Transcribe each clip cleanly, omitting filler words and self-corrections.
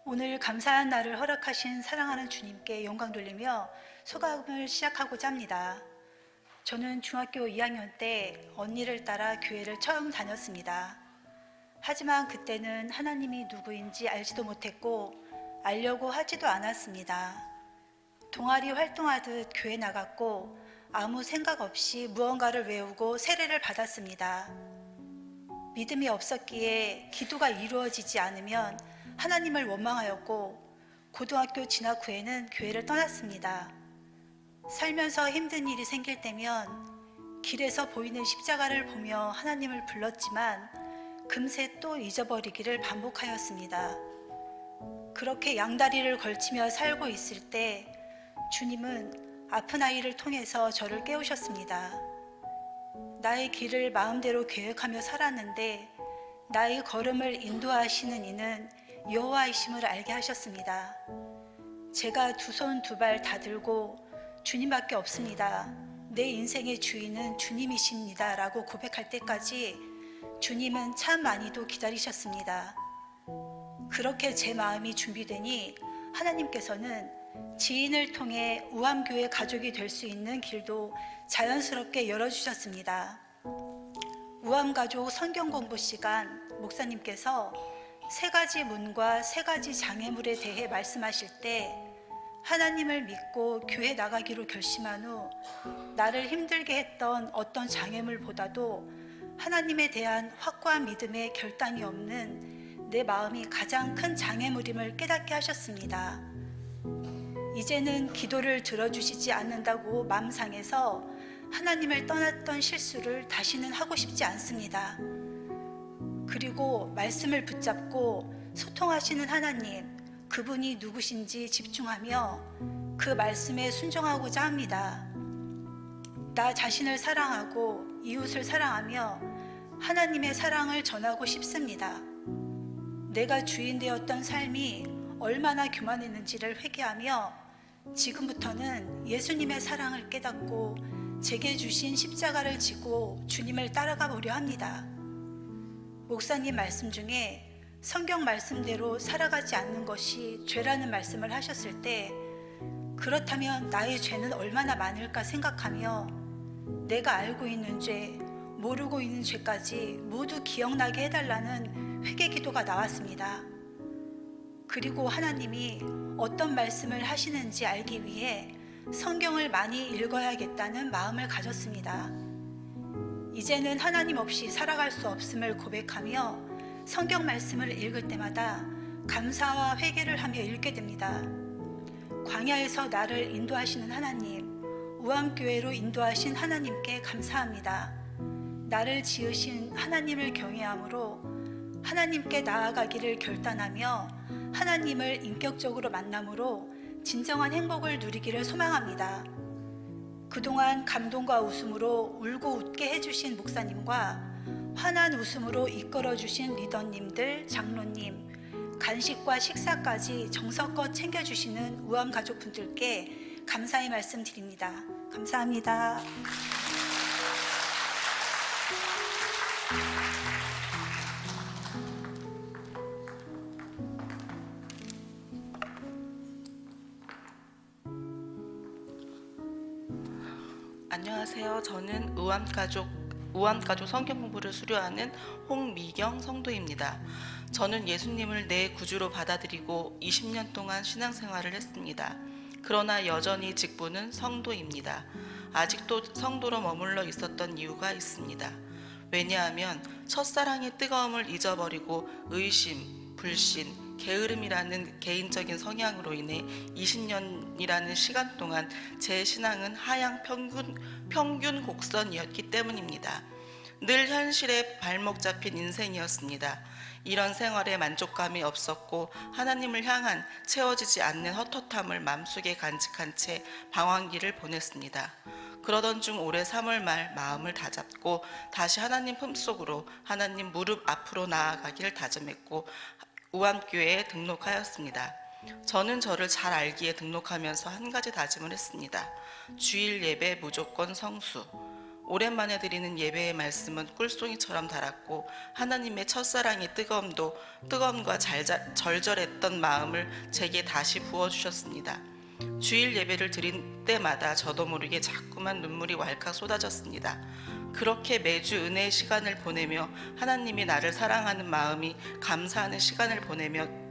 오늘 감사한 날을 허락하신 사랑하는 주님께 영광 돌리며 소감을 시작하고자 합니다. 저는 중학교 2학년 때 언니를 따라 교회를 처음 다녔습니다. 하지만 그때는 하나님이 누구인지 알지도 못했고 알려고 하지도 않았습니다. 동아리 활동하듯 교회 나갔고 아무 생각 없이 무언가를 외우고 세례를 받았습니다. 믿음이 없었기에 기도가 이루어지지 않으면 하나님을 원망하였고 고등학교 진학 후에는 교회를 떠났습니다. 살면서 힘든 일이 생길 때면 길에서 보이는 십자가를 보며 하나님을 불렀지만 금세 또 잊어버리기를 반복하였습니다. 그렇게 양다리를 걸치며 살고 있을 때 주님은 아픈 아이를 통해서 저를 깨우셨습니다. 나의 길을 마음대로 계획하며 살았는데 나의 걸음을 인도하시는 이는 여호와이심을 알게 하셨습니다. 제가 두 손 두 발 다 들고 주님밖에 없습니다. 내 인생의 주인은 주님이십니다. 라고 고백할 때까지 주님은 참 많이도 기다리셨습니다. 그렇게 제 마음이 준비되니 하나님께서는 지인을 통해 우암교회 가족이 될 수 있는 길도 자연스럽게 열어주셨습니다. 우암가족 성경 공부 시간 목사님께서 세 가지 문과 세 가지 장애물에 대해 말씀하실 때 하나님을 믿고 교회 나가기로 결심한 후 나를 힘들게 했던 어떤 장애물보다도 하나님에 대한 확고한 믿음에 결단이 없는 내 마음이 가장 큰 장애물임을 깨닫게 하셨습니다. 이제는 기도를 들어주시지 않는다고 마음 상해서 하나님을 떠났던 실수를 다시는 하고 싶지 않습니다. 그리고 말씀을 붙잡고 소통하시는 하나님, 그분이 누구신지 집중하며 그 말씀에 순종하고자 합니다. 나 자신을 사랑하고 이웃을 사랑하며 하나님의 사랑을 전하고 싶습니다. 내가 주인 되었던 삶이 얼마나 교만했는지를 회개하며 지금부터는 예수님의 사랑을 깨닫고 제게 주신 십자가를 지고 주님을 따라가 보려 합니다. 목사님 말씀 중에 성경 말씀대로 살아가지 않는 것이 죄라는 말씀을 하셨을 때 그렇다면 나의 죄는 얼마나 많을까 생각하며 내가 알고 있는 죄, 모르고 있는 죄까지 모두 기억나게 해달라는 회개 기도가 나왔습니다. 그리고 하나님이 어떤 말씀을 하시는지 알기 위해 성경을 많이 읽어야겠다는 마음을 가졌습니다. 이제는 하나님 없이 살아갈 수 없음을 고백하며 성경 말씀을 읽을 때마다 감사와 회개를 하며 읽게 됩니다. 광야에서 나를 인도하시는 하나님, 우암교회로 인도하신 하나님께 감사합니다. 나를 지으신 하나님을 경외함으로 하나님께 나아가기를 결단하며 하나님을 인격적으로 만남으로 진정한 행복을 누리기를 소망합니다. 그동안 감동과 웃음으로 울고 웃게 해주신 목사님과 환한 웃음으로 이끌어주신 리더님들, 장로님, 간식과 식사까지 정성껏 챙겨주시는 우암 가족분들께 감사의 말씀 드립니다. 감사합니다. 안녕하세요. 저는 우암가족 성경 공부를 수료하는 홍미경 성도입니다. 저는 예수님을 내 구주로 받아들이고 20년 동안 신앙생활을 했습니다. 그러나 여전히 직분은 성도입니다. 아직도 성도로 머물러 있었던 이유가 있습니다. 왜냐하면 첫사랑의 뜨거움을 잊어버리고 의심, 불신, 게으름이라는 개인적인 성향으로 인해 20년이라는 시간 동안 제 신앙은 하향 평균 곡선이었기 때문입니다. 늘 현실에 발목 잡힌 인생이었습니다. 이런 생활에 만족감이 없었고 하나님을 향한 채워지지 않는 헛헛함을 마음속에 간직한 채 방황기를 보냈습니다. 그러던 중 올해 3월 말 마음을 다잡고 다시 하나님 품속으로 하나님 무릎 앞으로 나아가기를 다짐했고 우암교회에 등록하였습니다. 저는 저를 잘 알기에 등록하면서 한 가지 다짐을 했습니다. 주일 예배 무조건 성수. 오랜만에 드리는 예배의 말씀은 꿀송이처럼 달았고 하나님의 첫사랑의 뜨거움과 절절했던 마음을 제게 다시 부어주셨습니다. 주일 예배를 드린 때마다 저도 모르게 자꾸만 눈물이 왈칵 쏟아졌습니다. 그렇게 매주 은혜의 시간을 보내며 하나님이 나를 사랑하는 마음이 감사하는 시간을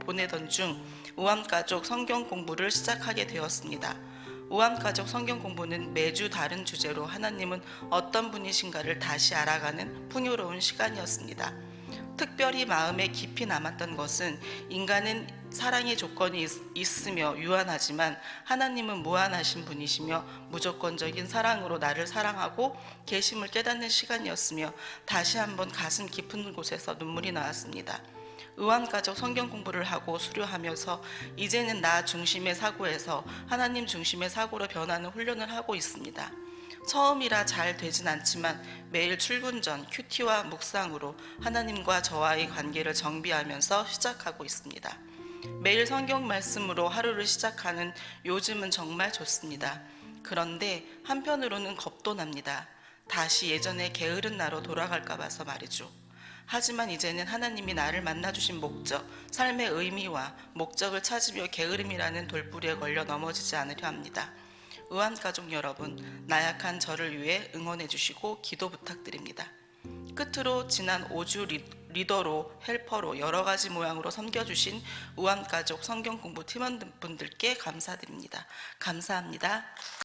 보내던 중 우암가족 성경 공부를 시작하게 되었습니다. 우암가족 성경 공부는 매주 다른 주제로 하나님은 어떤 분이신가를 다시 알아가는 풍요로운 시간이었습니다. 특별히 마음에 깊이 남았던 것은 인간은 사랑의 조건이 있으며 유한하지만 하나님은 무한하신 분이시며 무조건적인 사랑으로 나를 사랑하고 계심을 깨닫는 시간이었으며 다시 한번 가슴 깊은 곳에서 눈물이 나왔습니다. 의암가족 성경 공부를 하고 수료하면서 이제는 나 중심의 사고에서 하나님 중심의 사고로 변하는 훈련을 하고 있습니다. 처음이라 잘 되진 않지만 매일 출근 전 큐티와 묵상으로 하나님과 저와의 관계를 정비하면서 시작하고 있습니다. 매일 성경 말씀으로 하루를 시작하는 요즘은 정말 좋습니다. 그런데 한편으로는 겁도 납니다. 다시 예전의 게으른 나로 돌아갈까 봐서 말이죠. 하지만 이제는 하나님이 나를 만나주신 목적, 삶의 의미와 목적을 찾으며 게으름이라는 돌부리에 걸려 넘어지지 않으려 합니다. 의암가족 여러분, 나약한 저를 위해 응원해 주시고 기도 부탁드립니다. 끝으로 지난 5주 리더로 헬퍼로 여러 가지 모양으로 섬겨주신 의암가족 성경 공부 팀원분들께 감사드립니다. 감사합니다.